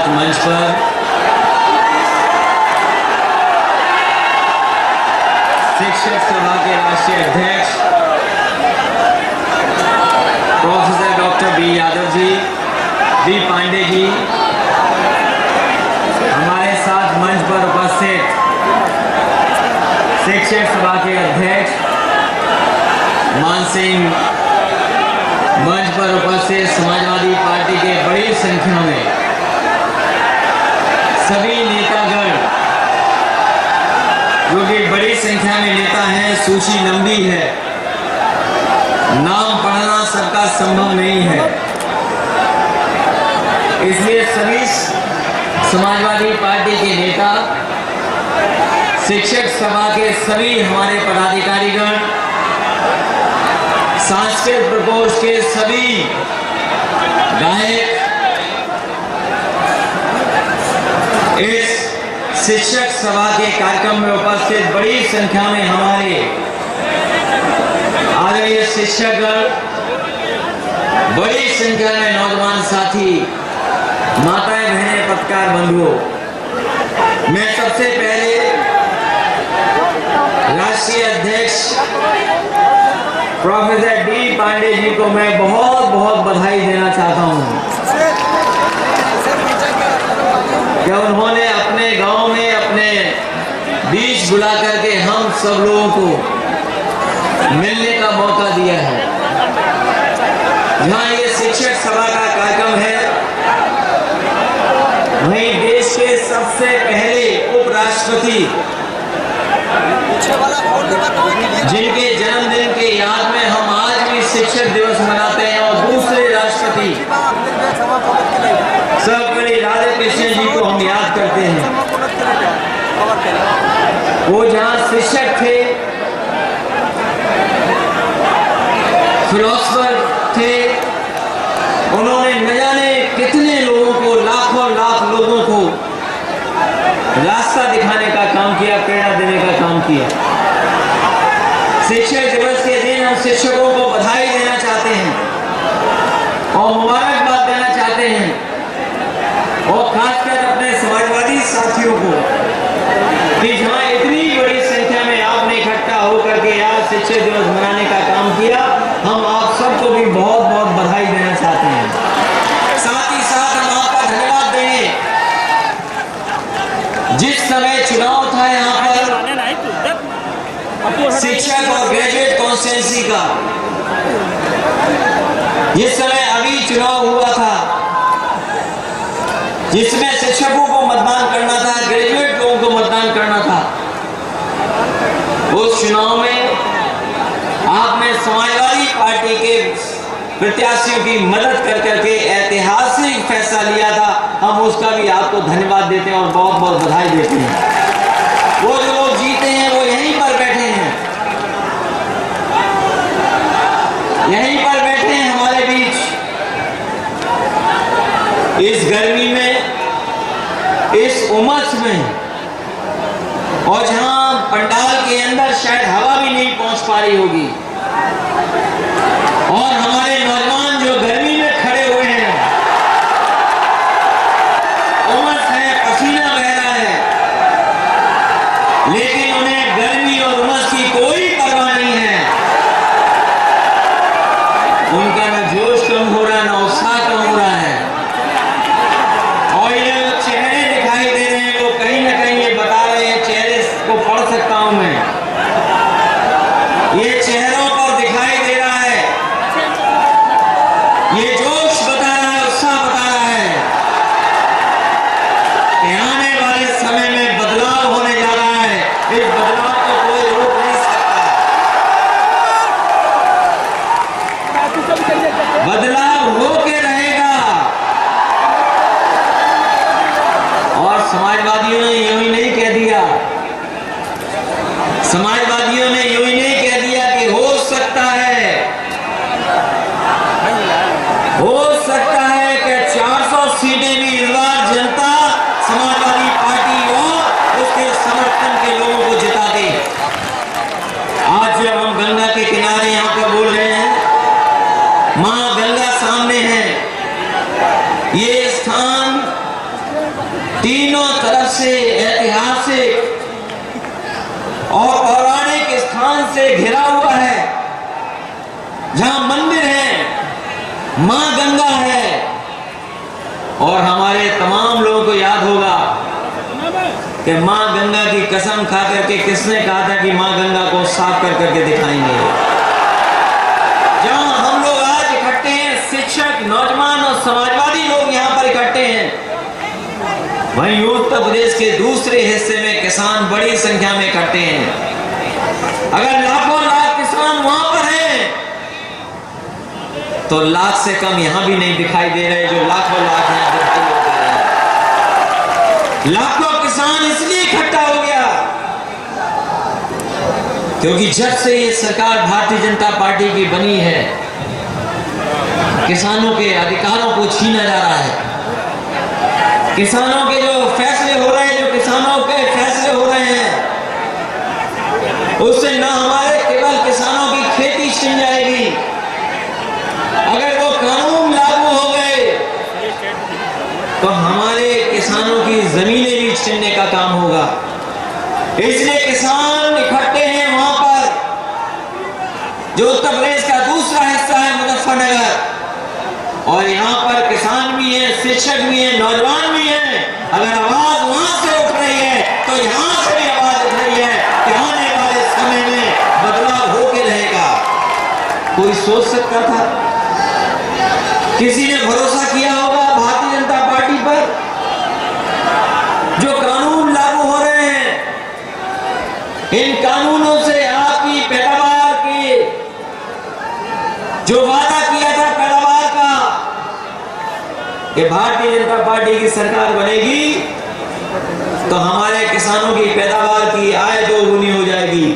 मंच पर शिक्षक सभा के राष्ट्रीय अध्यक्ष professor doctor B Yadav ji, B Pandey ji, हमारे साथ मंच पर उपस्थित शिक्षक सभा के अध्यक्ष मान सिंह, मंच पर उपस्थित समाजवादी पार्टी के बड़ी संख्या में सभी नेतागण, जो कि बड़ी संख्या में नेता हैं, सूची लंबी है, नाम पढ़ना सबका संभव नहीं है, इसलिए सभी समाजवादी पार्टी के नेता, शिक्षक सभा के सभी हमारे पदाधिकारीगण, सांस्कृतिक प्रकोष्ठ के सभी गायक, इस शिक्षक सभा के कार्यक्रम में उपस्थित बड़ी संख्या में हमारे आदरणीय शिक्षकगण, बड़ी संख्या में नौजवान साथी, माताएं बहनें, पत्रकार बंधुओं, मैं सबसे पहले राष्ट्रीय अध्यक्ष प्रोफेसर डी पांडे जी को मैं बहुत बहुत बधाई देना चाहता हूं कि उन्होंने अपने गांव में अपने बीच बुला करके हम सब लोगों को मिलने का मौका दिया है। जहां ये शिक्षक सभा का कार्यक्रम है, वहीं देश के सबसे पहले उपराष्ट्रपति, जिनके जन्मदिन के याद में हम आज भी शिक्षक दिवस मनाते हैं, और दूसरे राष्ट्रपति सर्वपल्ली राधाकृष्णन जी को हम याद करते हैं। वो जहां शिक्षक थे, फिलोसफर थे, उन्होंने न जाने कितने लोगों को, लाखों लाख लोगों को रास्ता दिखाने का काम किया, प्रेरणा देने का काम किया। शिक्षक दिवस के दिन हम शिक्षकों को बधाई देना चाहते हैं और मुबारकबाद देना चाहते हैं, और खासकर अपने समाजवादी साथियों को कि जहां इतनी बड़ी संख्या में आपने इकट्ठा होकर के आज शिक्षक दिवस मनाने का काम किया, हम आप सबको भी बहुत बहुत बधाई देना चाहते हैं। साथ ही साथ हम आपका धन्यवाद देंगे। जिस समय चुनाव था यहाँ पर शिक्षक और ग्रेजुएट कॉन्स्टिट्यूंसी का, जिस समय अभी चुनाव हुआ था, जिसमें शिक्षकों को मतदान करना था, ग्रेजुएट लोगों को मतदान करना था, उस चुनाव में आपने समाजवादी पार्टी के प्रत्याशियों की मदद कर करके ऐतिहासिक फैसला लिया था। हम उसका भी आपको धन्यवाद देते हैं और बहुत बहुत बधाई देते हैं। वो जो लोग जीते हैं वो यहीं पर बैठे हैं, यहीं पर बैठे हैं हमारे बीच। इस गर्मी में, इस उमस में, और जहां पंडाल के अंदर शायद हवा भी नहीं पहुंच पा रही होगी, और हमारे नौजवान जो गर्मी में खड़े हुए हैं, उमस है, पसीना बह रहा है, लेकिन उन्हें गर्मी और उमस की कोई परवाह नहीं है। उनका न जोश कम हो रहा, न उत्साह कम हो रहा है, और ये चेहरे दिखाई दे रहे हैं, वो कहीं ना कहीं ये बता रहे हैं, चेहरे को पढ़ सकता हूं मैं, ये चेहरों पर दिखाई दे रहा है, ये जोश बता रहा है, उत्साह बता रहा है कि आने वाले समय में बदलाव होने जा रहा है। इस बदलाव को कोई रोक नहीं सकता, बदलाव होके रहेगा। और समाजवादियों ने यूं ही नहीं कह दिया, समाजवादियों ने यूं ही नहीं कह दिया कि हो सकता है कि 400 सीटें भी इस बार जनता समाजवादी पार्टी और उसके समर्थन के लोगों को जिता दे। आज जब हम गंगा के किनारे यहां पर बोल रहे हैं, मां गंगा सामने है, ये स्थान तीनों तरफ से ऐतिहासिक और पौराणिक स्थान से घिरा हुआ है, जहां मंदिर है, मां गंगा है। और हमारे तमाम लोगों को याद होगा कि मां गंगा की कसम खा करके किसने कहा था कि मां गंगा को साफ कर करके दिखाएंगे। जहां हम लोग आज इकट्ठे हैं, शिक्षक, नौजवान और समाजवादी लोग यहां पर इकट्ठे हैं, वहीं उत्तर प्रदेश के दूसरे हिस्से में किसान बड़ी संख्या में इकट्ठे हैं। अगर लाखों लाख किसान वहां पर हैं, तो लाख से कम यहां भी नहीं दिखाई दे रहे जो लाखों लाख हैं। लाखों किसान इसलिए इकट्ठा हो गया क्योंकि जब से ये सरकार भारतीय जनता पार्टी की बनी है, किसानों के अधिकारों को छीना जा रहा है। किसानों के जो फैसले हो रहे हैं, जो किसानों के फैसले हो रहे हैं, उससे ना हमारे केवल किसानों की खेती छिन जाएगी, अगर वो कानून लागू हो गए तो हमारे किसानों की जमीनें भी छीनने का काम होगा। इसलिए किसान इकट्ठे हैं वहां पर, जो उत्तर प्रदेश का दूसरा हिस्सा है मुजफ्फरनगर, और यहाँ पर किसान भी हैं, शिक्षक भी हैं, नौजवान भी हैं। अगर आवाज वहां से उठ रही है तो यहाँ से भी आवाज उठ रही है कि आने वाले समय में बदलाव होके रहेगा। कोई सोच सकता था? किसी ने भरोसा किया होगा भारतीय जनता पार्टी पर? जो कानून लागू हो रहे हैं, इन कानूनों से आपकी पैदावार की जो वादा किया था पैदावार का कि भारतीय जनता पार्टी की सरकार बनेगी तो हमारे किसानों की पैदावार की आय दोगुनी हो जाएगी।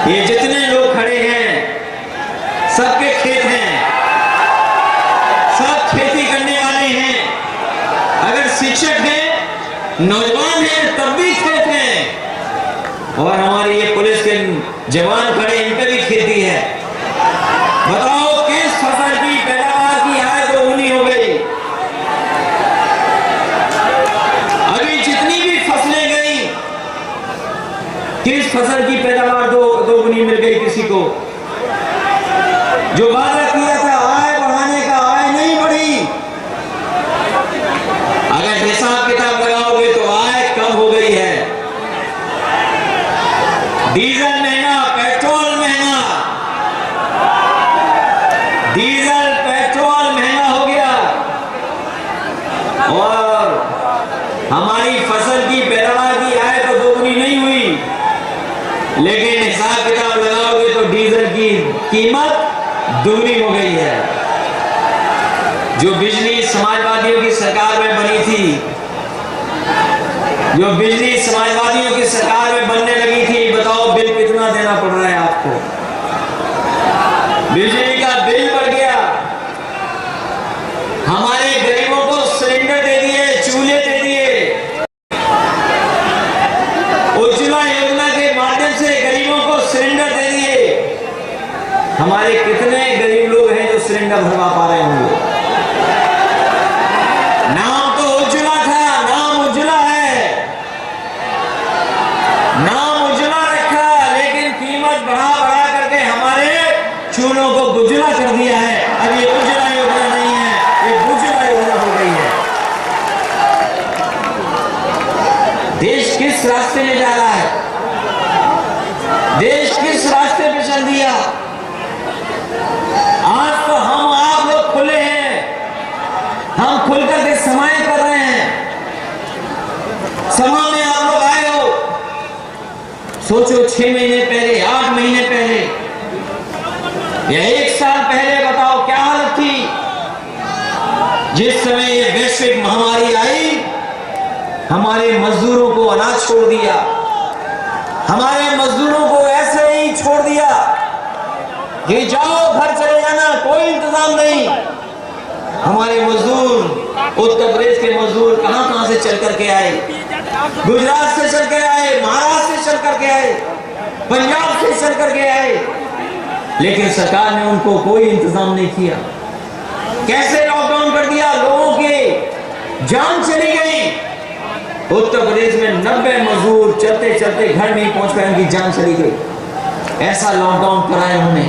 ये जितने लोग खड़े हैं सबके खेत हैं, सब खेती करने वाले हैं। अगर शिक्षक हैं, नौजवान हैं, तब भी खेत हैं। और हमारी ये पुलिस के जवान खड़े, इन पे भी खेती है। बताओ किस फसल की पैदावार की आय दोगुनी हो गई? अभी जितनी भी फसलें गई, किस फसल की पैदावार दोगुनी मिल गई किसी को? जो वादा किया था आय बढ़ाने का, आय नहीं बढ़ी। अगर हिसाब किताब लगाओगे तो आय कम हो गई है। डीजल महंगा, पेट्रोल महंगा, डीजल पेट्रोल महंगा हो गया, और हमारी फसल की पैदावार की आय तो दोगुनी नहीं हुई, लेकिन हिसाब किताब लगाओगे तो डीजल की कीमत दुगनी हो गई है। जो बिजली समाजवादियों की सरकार में बनी थी, जो बिजली समाजवादियों की सरकार में बनने लगी थी, बताओ बिल कितना देना पड़ रहा है आपको? बिजली का बिल बढ़ गया। हमारे गरीबों को सिलेंडर दे दिए, चूल्हे दे दिए। उज्ज्वला योजना के माध्यम से गरीबों को सिलेंडर दे दिए। हमारे कितने गरीब लोग हैं जो सिलेंडर भरवा पा रहे होंगे? नाम तो उज्ज्वला था, नाम उज्ज्वला है, नाम उज्ज्वला रखा, लेकिन कीमत बढ़ा बढ़ा करके हमारे चूल्हों को बुझला कर दिया है। अब ये उज्ज्वला योजना नहीं है, ये बुझला योजना हो गई है। देश किस रास्ते में जा रहा है? देश किस रास्ते पे चल दिया? आज तो हम आप लोग खुले हैं, हम खुल करके समाएं कर रहे हैं। सभा में आप लोग आए हो, सोचो 6 महीने पहले, 8 महीने पहले या 1 साल पहले बताओ क्या हालत थी? जिस समय ये वैश्विक महामारी आई, हमारे मजदूरों को अनाज छोड़ दिया, हमारे मजदूरों को ऐसे ही छोड़ दिया कि जाओ घर चले जाना, कोई इंतजाम नहीं। हमारे मजदूर, उत्तर प्रदेश के मजदूर कहां कहां से चल करके आए, गुजरात से चल कर आए, महाराष्ट्र से चल करके आए, पंजाब से चल करके आए, लेकिन सरकार ने उनको कोई इंतजाम नहीं किया। कैसे लॉकडाउन कर दिया, लोगों की जान चली गई। उत्तर प्रदेश में 90 मजदूर चलते चलते घर नहीं पहुंच पाए, उनकी जान चली गई। ऐसा लॉकडाउन कराया उन्होंने।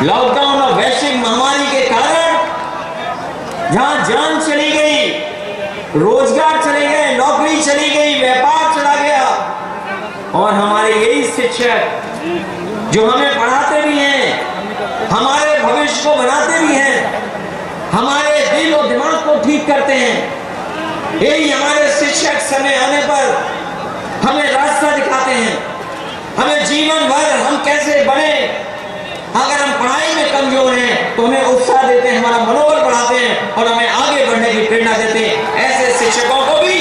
लॉकडाउन और वैश्विक महामारी के कारण जहां जान चली गई, रोजगार चले गए, नौकरी चली गई, व्यापार चला गया, और हमारे यही शिक्षक जो हमें पढ़ाते भी हैं, हमारे भविष्य को बनाते भी हैं, हमारे दिल और दिमाग को ठीक करते हैं, यही हमारे शिक्षक समय आने पर हमें रास्ता दिखाते हैं, हमें जीवन भर हम कैसे बने। अगर हम पढ़ाई में कमजोर हैं तो हमें उत्साह देते हैं, हमारा मनोबल बढ़ाते हैं और हमें आगे बढ़ने की प्रेरणा देते हैं। ऐसे शिक्षकों को भी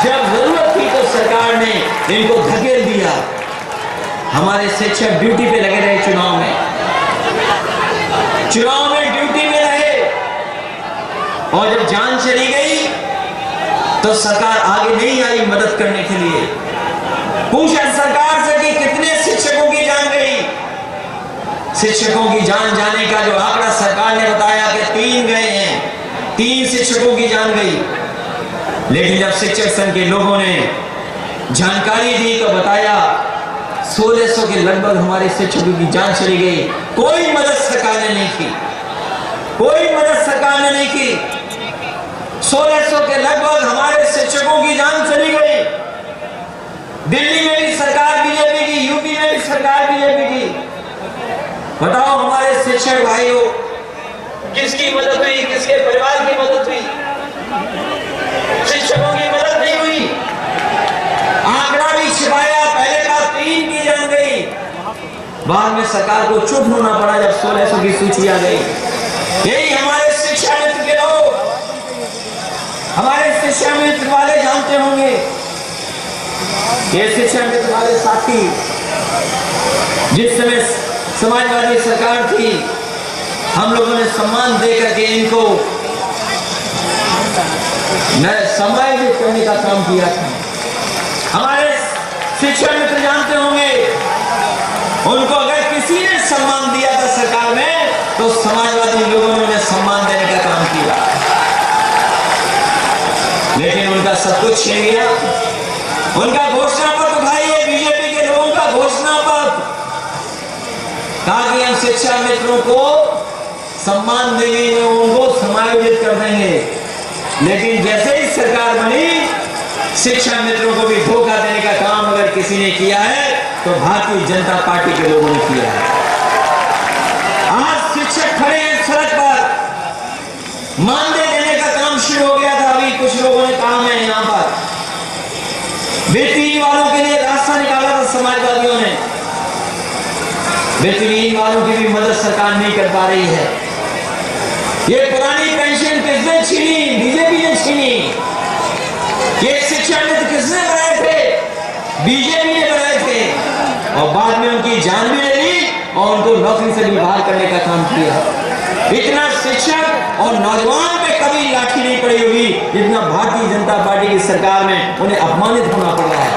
जब जरूरत थी तो सरकार ने इनको धकेल दिया। हमारे शिक्षक ड्यूटी पे लगे रहे, चुनाव में ड्यूटी में रहे, और जब जान चली गई तो सरकार आगे नहीं आई मदद करने के लिए। पूछा सरकार से कि कितने शिक्षकों की जान गई। शिक्षकों की जान जाने का जो आंकड़ा सरकार ने बताया कि 3 गए हैं, 3 शिक्षकों की जान गई। लेकिन जब शिक्षक संघ के लोगों ने जानकारी दी तो बताया 1600 के लगभग हमारे शिक्षकों की जान चली गई। कोई मदद सरकार ने नहीं की, कोई मदद सरकार ने नहीं की। 1600 के लगभग हमारे शिक्षकों की जान चली गई। दिल्ली में भी सरकार बीजेपी की, यूपी में भी सरकार बीजेपी की। बताओ हमारे शिक्षक भाइयों, किसकी मदद हुई, किसके परिवार की मदद हुई? शिक्षकों की मदद नहीं हुई। आंकड़ा भी छिपाया, पहले का 3 की जान गई, बाद में सरकार को चुप होना पड़ा जब 1600 की सूची आ गई। यही हमारे शिक्षा मित्र के लोग, हमारे शिक्षा मित्र वाले जानते होंगे, ये शिक्षा मित्र वाले साथी जिस समय समाजवादी सरकार थी, हम लोगों ने सम्मान देकर के इनको समायोजित करने का काम किया था। हमारे शिक्षा मित्र जानते होंगे, उनको अगर किसी ने सम्मान दिया था सरकार में तो समाजवादी लोगों ने उन्हें सम्मान देने का काम किया, लेकिन उनका सब कुछ छीन गया। उनका घोषणा पत्र उठाइए, बीजेपी के लोगों का घोषणा पत्र, कहा कि हम शिक्षा मित्रों को सम्मान देंगे, उनको समायोजित कर देंगे। लेकिन जैसे ही सरकार बनी, शिक्षा मित्रों को भी धोखा देने का काम अगर किसी ने किया है तो भारतीय जनता पार्टी के लोगों ने किया है। आज शिक्षक खड़े हैं सड़क पर, मानदेय देने का काम शुरू हो गया था। अभी कुछ लोगों ने काम है यहाँ पर, वेतनहीन वालों के लिए रास्ता निकाला था समाजवादियों ने। वेतनहीन वालों की भी मदद सरकार नहीं कर पा रही है। ये पुरानी पेंशन किसने छीनी? बीजेपी ने छीनी। ये शिक्षा मित्र किसने बनाए थे? बीजेपी ने बनाए थे, और बाद में उनकी जान भी ले ली और उनको नौकरी से भी बाहर करने का काम किया। इतना शिक्षक और नौजवान पे कभी लाठी नहीं पड़ी होगी जितना भारतीय जनता पार्टी की सरकार में उन्हें अपमानित होना पड़ रहा है।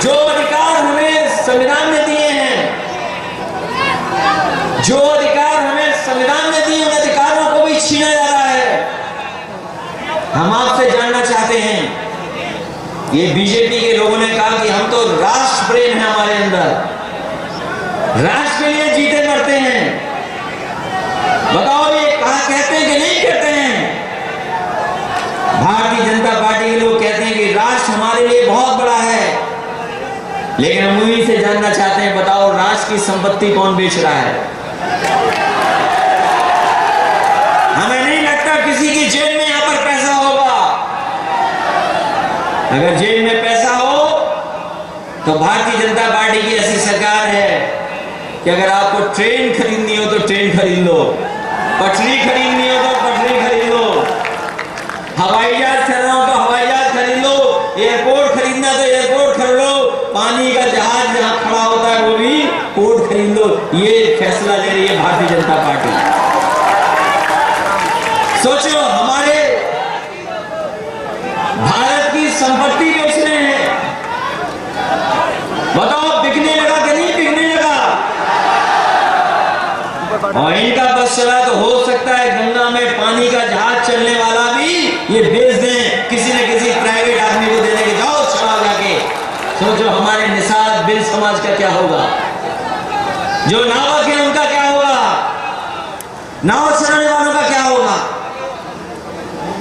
जो अधिकार हमें संविधान ने दिए हैं, जो अधिकार हमें संविधान ने दिए, उन अधिकारों को भी छीना जा रहा है। हम आपसे जानना चाहते हैं, ये बीजेपी के लोगों ने कहा कि हम तो राष्ट्र प्रेम है हमारे अंदर, राष्ट्र के लिए जीते मरते हैं। बताओ ये कहा कहते हैं कि नहीं कहते हैं? भारतीय जनता पार्टी के लोग कहते हैं कि राष्ट्र हमारे लिए बहुत बड़ा है, लेकिन हम उन्हीं से जानना चाहते हैं, बताओ राष्ट्र की संपत्ति कौन बेच रहा है? हमें नहीं लगता किसी की जेब में यहां पर पैसा होगा। अगर जेब में पैसा हो तो भारतीय जनता पार्टी की ऐसी सरकार है कि अगर आपको ट्रेन खरीदनी हो तो ट्रेन खरीद लो, पटरी खरीदनी हो तो पटरी खरीद लो, हवाई जहाज खरीदना हो तो हवाई जहाज खरीद लो, एयरपोर्ट खरीदना तो एयरपोर्ट सोचो, हमारे भारत की संपत्ति बेच रहे हैं। बताओ, बिकने लगा कि नहीं बिकने लगा? और इनका बस चला तो हो सकता है गंगा में पानी का जहाज चलने वाला भी ये बेच दें किसी न किसी प्राइवेट आदमी को देने के। जाओ चलाओ जाके। सोचो हमारे निषाद बिल समाज का क्या होगा, जो नावक है उनका क्या होगा, नाव चलाने वालों का क्या होगा।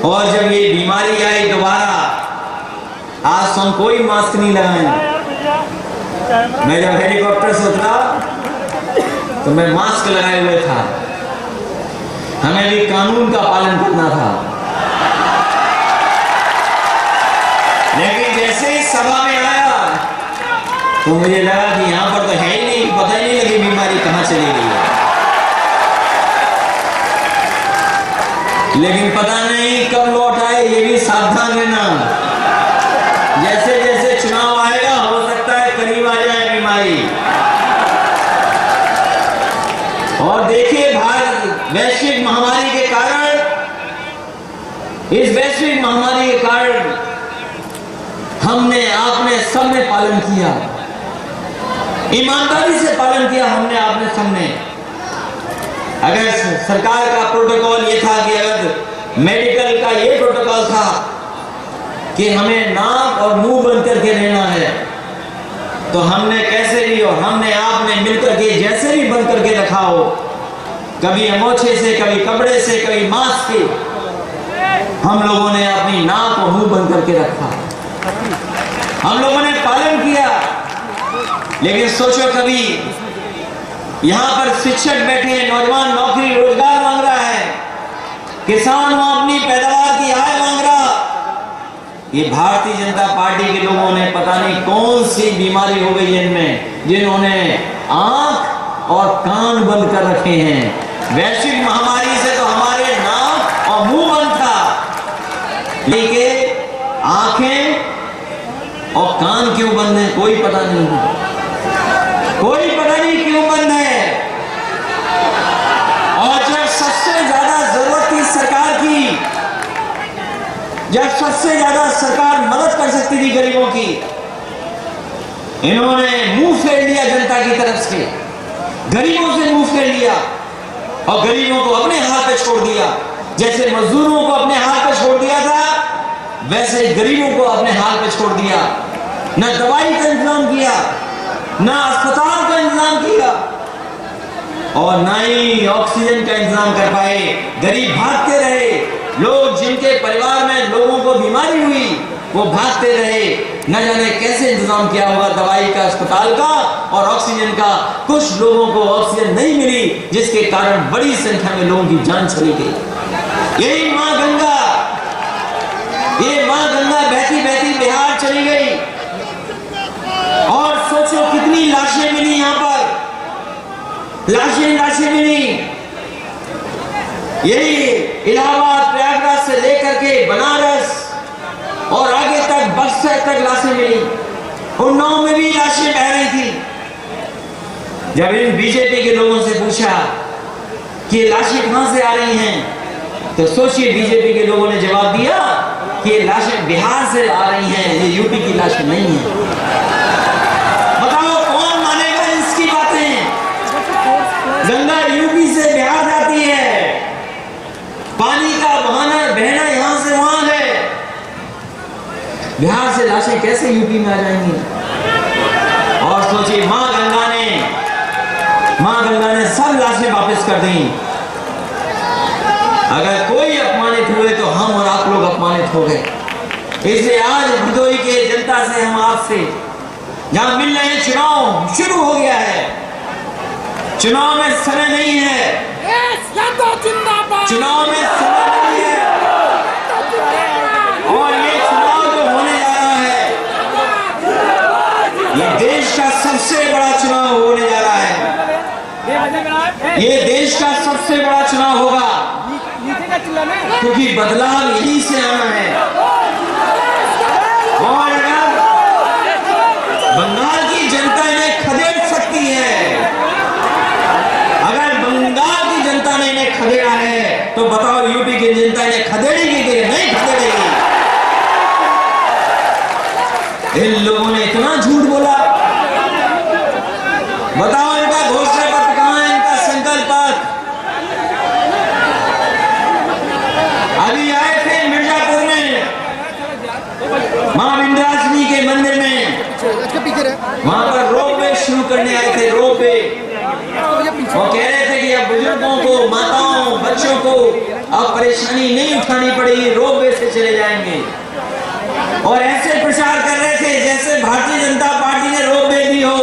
और जब ये बीमारी आई दोबारा, आज तो हम कोई मास्क नहीं लगाए। मैं जब हेलीकॉप्टर से उतरा तो मैं मास्क लगाए हुए था। हमें भी कानून का पालन करना था। लेकिन जैसे ही सभा में आया तो मुझे लगा कि यहां पर तो है ही नहीं, पता ही नहीं लगी बीमारी कहां चली गई है। लेकिन पता नहीं कब लौट आए, ये भी सावधान रहना। जैसे जैसे चुनाव आएगा हो सकता है करीब आ जाए बीमारी। और देखिए, भारत वैश्विक महामारी के कारण, इस वैश्विक महामारी के कारण हमने, आपने, सबने पालन किया, ईमानदारी से पालन किया हमने, आपने, सबने। अगर सरकार का प्रोटोकॉल ये था कि अगर मेडिकल का ये प्रोटोकॉल था कि हमें नाक और मुंह बंद करके रहना है, तो हमने कैसे भी, और हमने आपने मिलकर के जैसे भी बंद करके रखा हो, कभी अमोछे से, कभी कपड़े से, कभी मास्क से, हम लोगों ने अपनी नाक और मुंह बंद करके रखा, हम लोगों ने पालन किया। लेकिन सोचो, कभी यहां पर शिक्षक बैठे हैं, नौजवान नौकरी रोजगार मांग रहा है, किसान वहां अपनी पैदावार की आय मांग रहा। ये भारतीय जनता पार्टी के लोगों ने पता नहीं कौन सी बीमारी हो गई इनमें, जिन्होंने आंख और कान बंद कर रखे हैं। वैश्विक महामारी से तो हमारे नाक और मुंह बंद था, लेकिन आंखें और कान क्यों बंद है कोई पता नहीं है, कोई पता नहीं क्यों बंद है। और जब सबसे ज्यादा जरूरत थी सरकार की, जब सबसे ज्यादा सरकार मदद कर सकती थी गरीबों की, इन्होंने मुंह फेर लिया जनता की तरफ से, गरीबों से मुंह फेर लिया और गरीबों को अपने हाथ पे छोड़ दिया। जैसे मजदूरों को अपने हाथ पे छोड़ दिया था, वैसे गरीबों को अपने हाथ पे छोड़ दिया। न दवाई का इंतजाम किया, न अस्पताल का इंतजाम किया, और न ही ऑक्सीजन का इंतजाम कर पाए। गरीब भागते रहे, लोग जिनके परिवार में लोगों को बीमारी हुई वो भागते रहे। न जाने कैसे इंतजाम किया होगा दवाई का, अस्पताल का और ऑक्सीजन का। कुछ लोगों को ऑक्सीजन नहीं मिली, जिसके कारण बड़ी संख्या में लोगों की जान चली गई। यही मां गंगा, ये मां गंगा बहती बहती बिहार चली गई। और सोचो कितनी लाशें मिली यहां पर, लाशें मिली। यही इलाहाबाद, प्रयागराज से लेकर के बनारस और आगे तक बक्सर तक लाशें मिली। उन्नाव में भी लाशें बह रही थी। जब इन बीजेपी के लोगों से पूछा कि लाशें कहां से आ रही हैं, तो सोचिए बीजेपी के लोगों ने जवाब दिया कि ये लाशें बिहार से आ रही हैं, ये यूपी की लाशें नहीं है। बताओ कौन मानेगा इसकी बातें? गंगा यूपी से बिहार जाती है, पानी का बहना यहां से वहां है। बिहार से लाशें कैसे यूपी में आ जाएंगी? और सोचिए मां गंगा ने सब लाशें वापस कर दी। अगर कोई अपमानित हुए तो हम और आप लोग अपमानित हो गए। इसलिए आज भदोही के जनता से हम आपसे, जहां मिल रहे हैं, चुनाव शुरू हो गया है, चुनाव में समय नहीं है, चुनाव में समय नहीं है। और ये चुनाव जो होने जा रहा है, ये देश का सबसे बड़ा चुनाव होने जा रहा है। ये देश का सबसे बड़ा चुनाव होगा, क्योंकि बदलाव यहीं से आना है। और अगर बंगाल की जनता इन्हें खदेड़ सकती है, अगर बंगाल की जनता ने इन्हें खदेड़ा है, तो बताओ यूपी की जनता इन लोगों ने इतना झूठ बोला। बताओ इनका घोषणा पत्र कहां है, इनका संकल्प पत्र? अभी आए थे मिर्जापुर में मां विंध्याचली के मंदिर में, वहां पर रोपवे शुरू करने आए थे। रोपवे वो कह रहे थे कि अब बुजुर्गों को, माताओं, बच्चों को अब परेशानी नहीं उठानी पड़ेगी, रोपवे से चले जाएंगे। और ऐसे प्रचार कर रहे थे जैसे भारतीय जनता पार्टी ने रोपवे दी हो।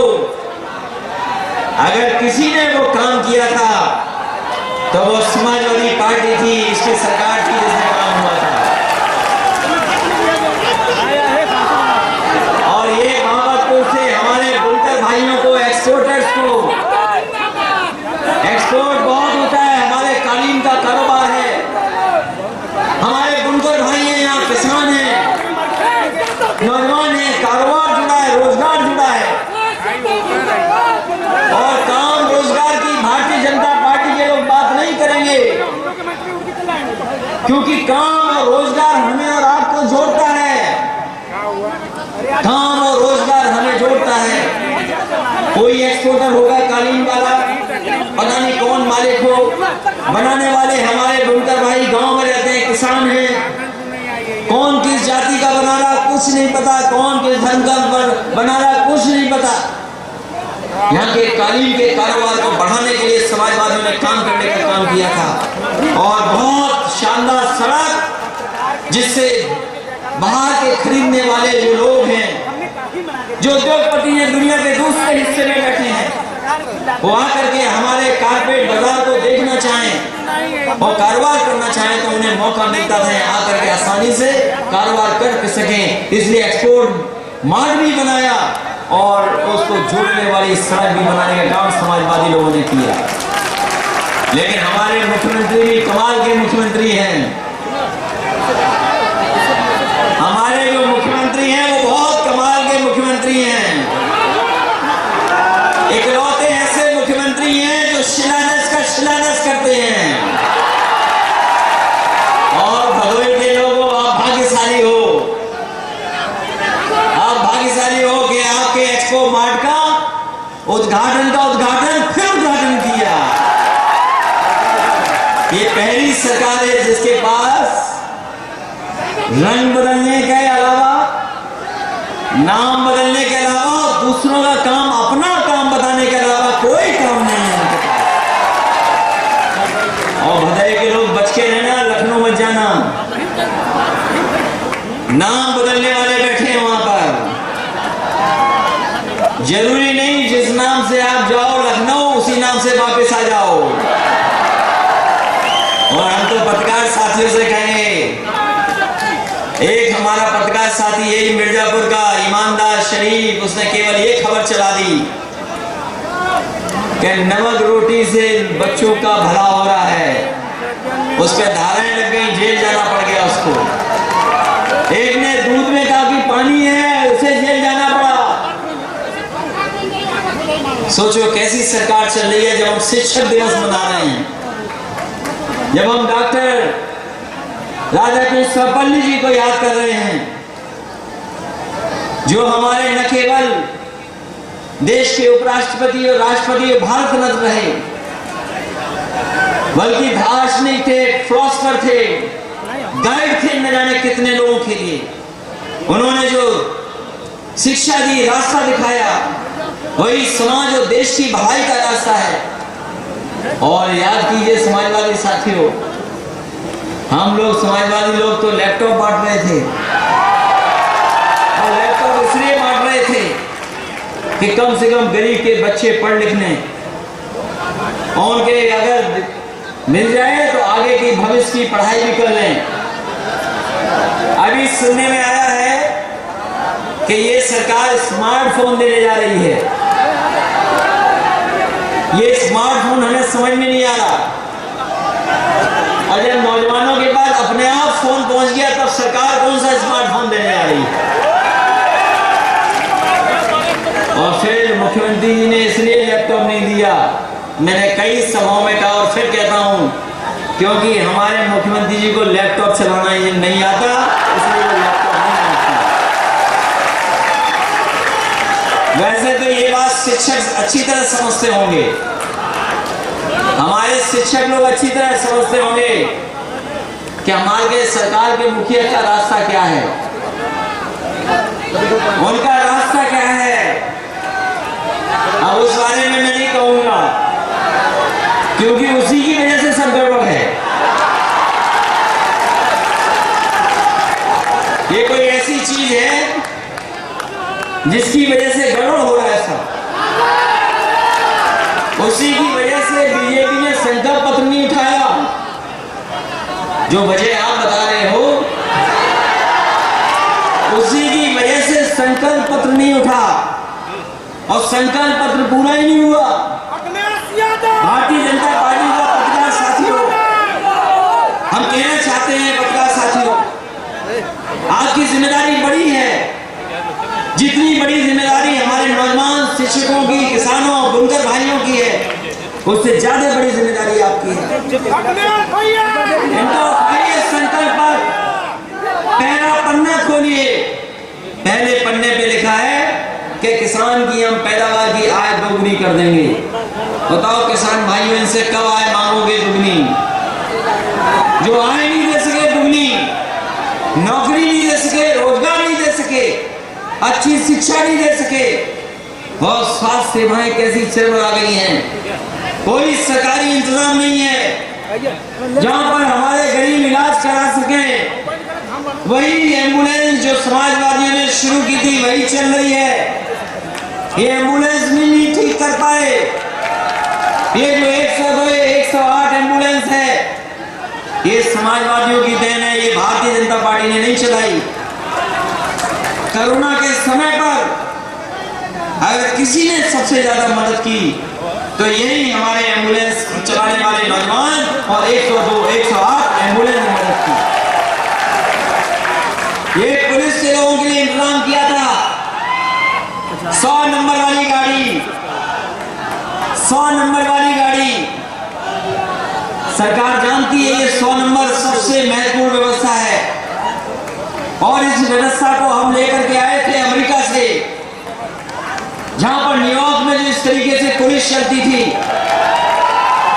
अगर किसी ने वो काम किया था तो वो समाजवादी पार्टी थी, इसकी सरकार थी जिसने काम हुआ था। और ये मोहब्बतपुर से हमारे बुनकर भाइयों को, एक्सपोर्टर्स को, एक्सपोर्ट बहुत होता है, हमारे कालीन का कारोबार है, हमारे बुनकर भाई हैं, यहाँ किसान हैं, नौजवान हैं, कारोबार जुड़ा है, रोजगार जुड़ा है। और काम रोजगार की भारतीय जनता पार्टी के लोग बात नहीं करेंगे, क्योंकि काम और रोजगार हमें और आपको जोड़ता है। काम और रोजगार हमें जोड़ता है। कोई एक्सपोर्टर होगा कालीन वाला, पता नहीं कौन मालिक हो, बनाने वाले हमारे बुनकर भाई गांव में रहते हैं, किसान हैं। कौन किस जाति का बना रहा कुछ नहीं पता, कौन किस धर्म का बना रहा कुछ नहीं पता। यहाँ के कालीन के कारोबार को बढ़ाने के लिए समाजवादियों ने काम करने का काम किया था। और बहुत शानदार सड़क, जिससे बाहर के खरीदने वाले जो लोग हैं, जो उद्योगपति हैं, दुनिया के दूसरे हिस्से में बैठे हैं, वो आकर के हमारे कारपेट बाजार को देखना चाहें और कारोबार करना चाहें तो उन्हें मौका मिलता था आकर के आसानी से कारोबार कर सकें। इसलिए एक्सपोर्ट मार्ट भी बनाया और उसको जोड़ने वाली सड़क भी बनाने का काम समाजवादी लोगों ने किया। लेकिन हमारे मुख्यमंत्री भी कमाल के मुख्यमंत्री हैं। हमारे जो मुख्यमंत्री हैं वो बहुत कमाल के मुख्यमंत्री हैं। इकलौते ऐसे मुख्यमंत्री हैं जो शिलान्यास का शिलान्यास करते हैं। और भदोही के लोगों, आप भाग्यशाली हो, आप भाग्यशाली हो कि आपके एक्सपो मार्ट का उद्घाटन फिर उद्घाटन किया। ये पहली सरकार है जिसके पास रंग बदलने के अलावा, नाम बदलने के अलावा, दूसरों का काम, अपना काम बताने के अलावा कोई काम नहीं है उनके पास। और भदोही के लोग बच के रहना, लखनऊ मत जाना। नाम बदलने वाले बैठे हैं वहां पर। जरूरी नहीं जिस नाम से आप जाओ लखनऊ उसी नाम से वापस आ जाओ। और हम तो पत्रकार साथियों से कहेंगे, एक हमारा पत्रकार साथी यही मिर्जापुर का ईमानदार शरीफ, उसने केवल ये खबर चला दी कि नमक रोटी से बच्चों का भला हो रहा है, उस पर धाराएं लग गई, जेल जाना पड़ गया उसको। एक ने दूध में कहा कि पानी है, उसे जेल जाना पड़ा। सोचो कैसी सरकार चल रही है। जब हम शिक्षक दिवस मना रहे हैं, जब हम डॉक्टर राधाकृष्ण सर्वपल्ली जी को याद कर रहे हैं, जो हमारे न केवल देश के उपराष्ट्रपति और राष्ट्रपति और भारत रत्न रहे, बल्कि दार्शनिक थे, फिलोसोफर थे, गाइड थे न जाने कितने लोगों के लिए। उन्होंने जो शिक्षा दी, रास्ता दिखाया, वही समाज और देश की भलाई का रास्ता है। और याद कीजिए समाजवादी साथियों, हम लोग समाजवादी लोग तो लैपटॉप बांट रहे थे, और लैपटॉप इसलिए बांट रहे थे कि कम से कम गरीब के बच्चे पढ़ लिखने और उनके अगर मिल जाए तो आगे की भविष्य की पढ़ाई भी कर लें। अभी सुनने में आया है कि ये सरकार स्मार्टफोन देने जा रही है। ये स्मार्टफोन हमें समझ में नहीं आ रहा। और जब नौजवानों के पास अपने आप फोन पहुंच गया तब सरकार कौन सा स्मार्टफोन देने जा रही है। और फिर मुख्यमंत्री जी ने इसलिए लैपटॉप नहीं दिया, मैंने कई सभाओं में कहा और फिर कहता हूं, क्योंकि हमारे मुख्यमंत्री जी को लैपटॉप चलाना ये नहीं आता, इसलिए वो लैपटॉप नहीं वैसे तो ये बात शिक्षक अच्छी तरह समझते होंगे, हमारे शिक्षक लोग अच्छी तरह समझते होंगे कि हमारे सरकार के मुखिया का रास्ता क्या है, उनका रास्ता क्या है। अब उस बारे में मैं नहीं कहूंगा, क्योंकि उसी की वजह से सब गड़बड़ है। ये कोई ऐसी चीज है जिसकी वजह से गड़बड़ हो रहा है सब, उसी की वजह से बीजेपी ने संकल्प पत्र नहीं उठाया। जो वजह आप बता रहे हो, उसी की वजह से संकल्प पत्र नहीं उठा और संकल्प पत्र पूरा ही नहीं हुआ। भारतीय जनता पार्टी का पत्रकार साथियों, हम कहना चाहते हैं पत्रकार साथियों, आपकी जिम्मेदारी बड़ी है। जितनी बड़ी जिम्मेदारी हमारे नौजवान शिक्षकों की, किसानों, बुनकर भाइयों की है, उससे ज्यादा बड़ी जिम्मेदारी आपकी है। इनको उठाइए संकल्प पर, पहला पन्ना खोलिए। पहले पन्ने पे लिखा है कि किसान की हम पैदावार की आय दोगुनी कर देंगे। बताओ किसान भाइयों, इनसे कब आय मांगोगे दुगनी? जो आय नहीं दे सके दुगनी, नौकरी नहीं दे सके, रोजगार नहीं दे सके, अच्छी शिक्षा नहीं दे सके, और स्वास्थ्य सेवाएं कैसी चरमरा गई हैं। कोई सरकारी इंतजाम नहीं है जहां पर हमारे गरीब इलाज करा सके। वही एम्बुलेंस जो समाजवादियों ने शुरू की थी वही चल रही है। ये एम्बुलेंस नहीं ठीक कर पाए। ये जो 102, 108 एम्बुलेंस है, ये समाजवादियों की देन है, ये भारतीय जनता पार्टी ने नहीं चलाई। कोरोना के समय पर अगर किसी ने सबसे ज्यादा मदद की तो यही हमारे एम्बुलेंस चलाने वाले नौजवान और 102, 108 एम्बुलेंस ने मदद की। ये पुलिस के लोगों के लिए इंतजाम किया था। 100 नंबर वाली गाड़ी, 100 नंबर वाली गाड़ी, सरकार जानती है ये 100 नंबर सबसे महत्वपूर्ण व्यवस्था है। और इस व्यवस्था को हम लेकर के आए थे अमेरिका से, जहां पर न्यूयॉर्क में जिस तरीके से पुलिस चलती थी,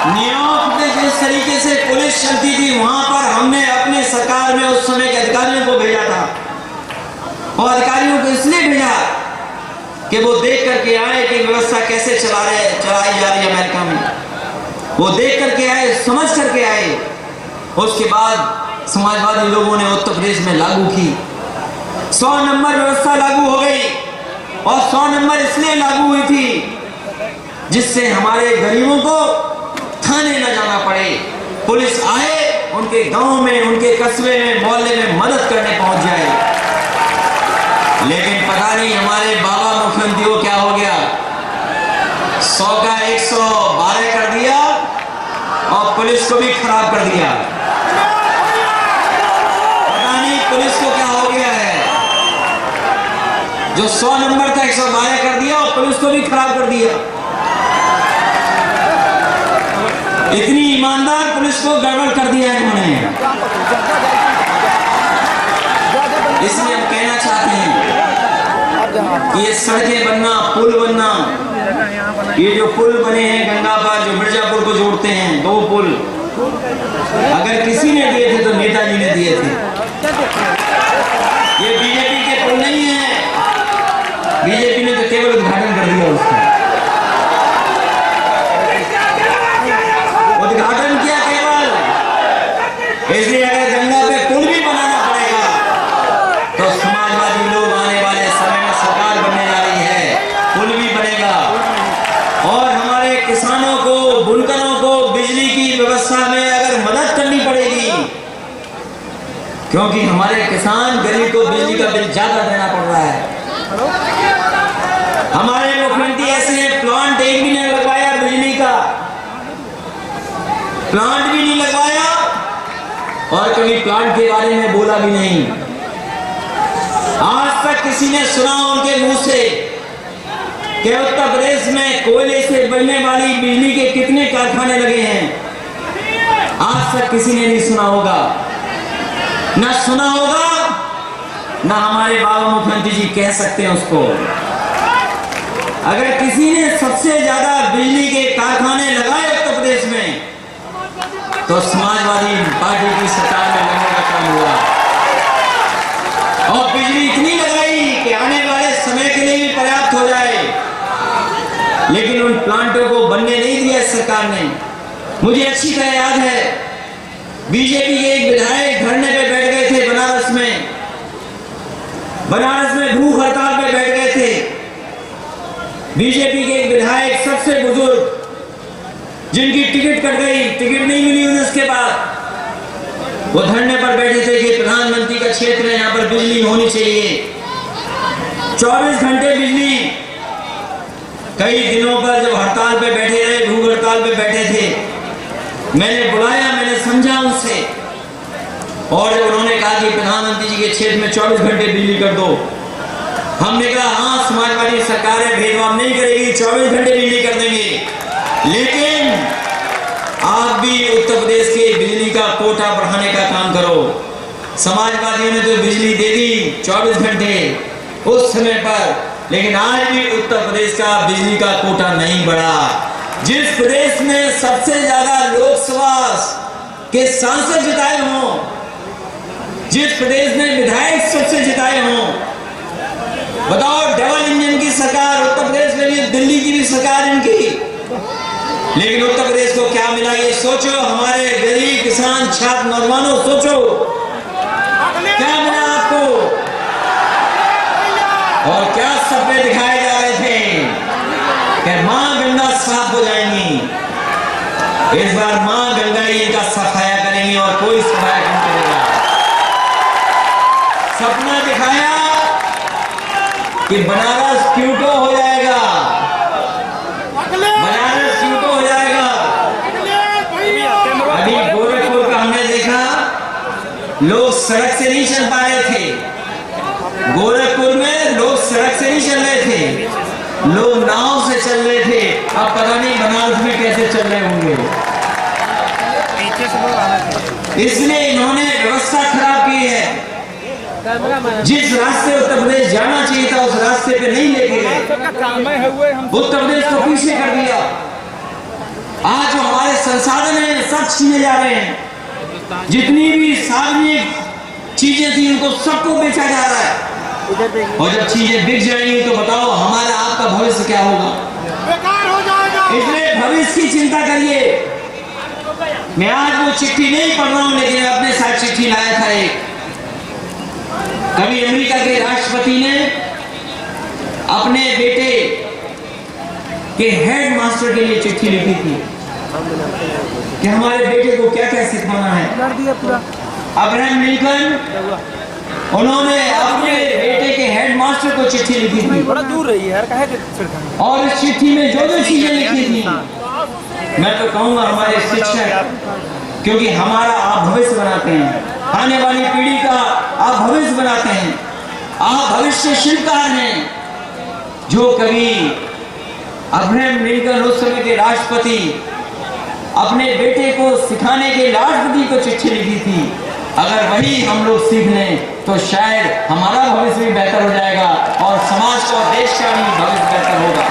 न्यूयॉर्क में जिस तरीके से पुलिस चलती थी, वहां पर हमने अपने सरकार में उस समय के अधिकारियों को भेजा था। और अधिकारियों को इसलिए भेजा कि वो देख करके आए कि व्यवस्था कैसे चलाई जा रही है अमेरिका में। वो देख करके आए, समझ करके आए। उसके बाद समाजवादी लोगों ने उत्तर प्रदेश में लागू की, 100 नंबर व्यवस्था लागू हो गई। और 100 नंबर इसलिए लागू हुई थी जिससे हमारे गरीबों को थाने न जाना पड़े, पुलिस आए उनके गांव में, उनके कस्बे में, मोहल्ले में मदद करने पहुंच जाए। लेकिन पता नहीं हमारे बाबा मुख्यमंत्री को क्या हो गया, 100 का 112 कर दिया और पुलिस को भी खराब कर दिया। पता नहीं पुलिस को क्या हो गया है, जो 100 नंबर था 112 कर दिया और पुलिस को भी खराब कर दिया। इतनी ईमानदार पुलिस को गड़बड़ कर दिया है इन्होंने। इसलिए हम कहना चाहते हैं कि ये सड़कें बनना, पुल बनना, ये जो पुल बने हैं गंगा पर, जो मिर्जापुर को जोड़ते हैं, 2 पुल, अगर किसी ने दिए थे तो नेताजी ने दिए थे। ये बीजेपी के पुल नहीं है, बीजेपी ने तो केवल उद्घाटन कर दिया उसका, उद्घाटन किया केवल। इसलिए अगर गंगा पे पुल भी बनाना पड़ेगा तो समाजवादी लोग आने वाले समय में सरकार बनने जा रही है, पुल भी बनेगा। और हमारे किसानों को, बुनकरों को बिजली की व्यवस्था में अगर मदद करनी पड़ेगी, क्योंकि हमारे किसान गरीब को बिजली का बिल ज्यादा देना पड़ रहा है। हमारे मुख्यमंत्री ऐसे हैं, प्लांट एक भी नहीं लगवाया, बिजली का प्लांट भी नहीं लगवाया और कभी प्लांट के बारे में बोला भी नहीं। आज तक किसी ने सुना उनके मुंह से कि उत्तर प्रदेश में कोयले से बनने वाली बिजली के कितने कारखाने लगे हैं? आज तक किसी ने नहीं सुना होगा, ना सुना होगा, ना हमारे बाबा मुख्यमंत्री जी कह सकते हैं उसको। अगर किसी ने सबसे ज्यादा बिजली के कारखाने लगाए उत्तर प्रदेश में तो समाजवादी पार्टी की सरकार में लगने का काम हुआ। और बिजली इतनी लगाई कि आने वाले समय के लिए भी पर्याप्त हो जाए, लेकिन उन प्लांटों को बनने नहीं दिया सरकार ने। मुझे अच्छी तरह याद है, बीजेपी के एक विधायक धरने पे बैठ गए थे बनारस में भूख हड़ताल पे बैठ गए थे। बीजेपी के एक विधायक सबसे बुजुर्ग, जिनकी टिकट कट गई, टिकट नहीं मिली उन्हें उसके बाद, वो धरने पर बैठे थे कि प्रधानमंत्री का क्षेत्र है, यहाँ पर बिजली होनी चाहिए। 24 घंटे बिजली। कई दिनों पर जब हड़ताल पे बैठे रहे, भूख हड़ताल पे बैठे थे, मैंने बुलाया, मैंने समझा उनसे, और जब उन्होंने कहा कि प्रधानमंत्री जी के क्षेत्र में 24 घंटे बिजली कर दो, हमने कहा हाँ, समाजवादी सरकारें भेदभाव नहीं करेगी, 24 घंटे बिजली कर देंगे, लेकिन आप भी उत्तर प्रदेश के बिजली का कोटा बढ़ाने का काम करो। समाजवादियों ने तो बिजली दे दी 24 घंटे उस समय पर, लेकिन आज भी उत्तर प्रदेश का बिजली का कोटा नहीं बढ़ा। जिस प्रदेश में सबसे ज्यादा लोकसभा के सांसद जिताए हों, जिस प्रदेश में विधायक सबसे जिताए हों, बताओ, डबल इंजन की सरकार उत्तर प्रदेश में भी, दिल्ली की भी सरकार इनकी, लेकिन उत्तर प्रदेश को क्या मिला? ये सोचो, हमारे गरीब किसान छात्र नौजवानों, सोचो क्या मिला आपको, और क्या सपने दिखाए जा रहे थे कि मां गंगा साफ हो जाएंगी। इस बार मां गंगा ही इनका सफाया करेंगी और कोई सफाया नहीं करेगा। सपना दिखाया कि बनारस क्यूटो हो जाएगा, बनारस क्यूटो हो जाएगा। अभी गोरखपुर का हमने देखा, लोग सड़क से नहीं चल पा रहे थे। गोरखपुर में लोग सड़क से नहीं चल रहे थे, लोग नाव से चल रहे थे। अब पता नहीं बनारस में कैसे चल रहे होंगे। इसलिए इन्होंने व्यवस्था खराब की है। जिस रास्ते उत्तर प्रदेश जाना चाहिए था, उस रास्ते पे नहीं लेके गए, उत्तर प्रदेश को पीछे कर दिया। आज जो हमारे संसाधन हैं सब छीने जा रहे हैं। जितनी भी सार्वजनिक चीजें थी उनको सबको बेचा जा रहा है, और जब चीजें बिक जाएंगी तो बताओ हमारा आपका भविष्य क्या होगा? बेकार हो जाएगा। इसलिए भविष्य की चिंता करिए। मैं आज वो चिट्ठी नहीं पढ़ रहा हूं, लेकिन अपने साथ चिट्ठी लाया था एक। कभी अमेरिका के राष्ट्रपति ने अपने बेटे के हेड मास्टर के लिए चिट्ठी लिखी थी कि हमारे बेटे को क्या क्या सिखाना है। अब्राहम लिंकन, उन्होंने अपने बेटे के हेड मास्टर को चिट्ठी लिखी थी, बड़ा दूर रही है, और इस चिट्ठी में जो जो चीजें लिखी थी, मैं तो कहूंगा हमारे शिक्षक, क्योंकि हमारा आप भविष्य बनाते हैं, आने वाली पीढ़ी का आप भविष्य बनाते हैं, आप भविष्य शिल्पकार हैं। जो कभी अब्राहम लिंकन उस समय के राष्ट्रपति अपने बेटे को सिखाने के राष्ट्रपति को चिट्ठी लिखी थी, अगर वही हम लोग सीख लें तो शायद हमारा भविष्य भी बेहतर हो जाएगा और समाज का और देश का भी भविष्य बेहतर होगा।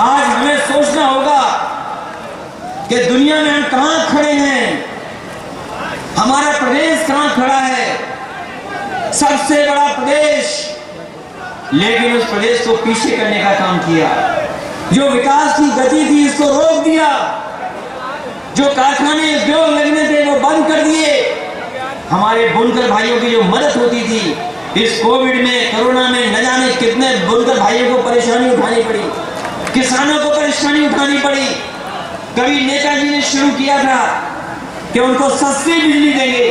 आज हमें सोचना होगा कि दुनिया में हम कहां खड़े हैं, हमारा प्रदेश कहां खड़ा है, सबसे बड़ा प्रदेश, लेकिन उस प्रदेश को पीछे करने का काम किया। जो विकास की गति थी इसको रोक दिया, जो कारखाने उद्योग लगने थे वो बंद कर दिए। हमारे बुनकर भाइयों की जो मदद होती थी इस कोविड में, कोरोना में, न जाने कितने बुनकर भाइयों को परेशानी उठानी पड़ी, किसानों को परेशानी उठानी पड़ी। कभी नेताजी ने शुरू किया था कि उनको सस्ती बिजली देंगे,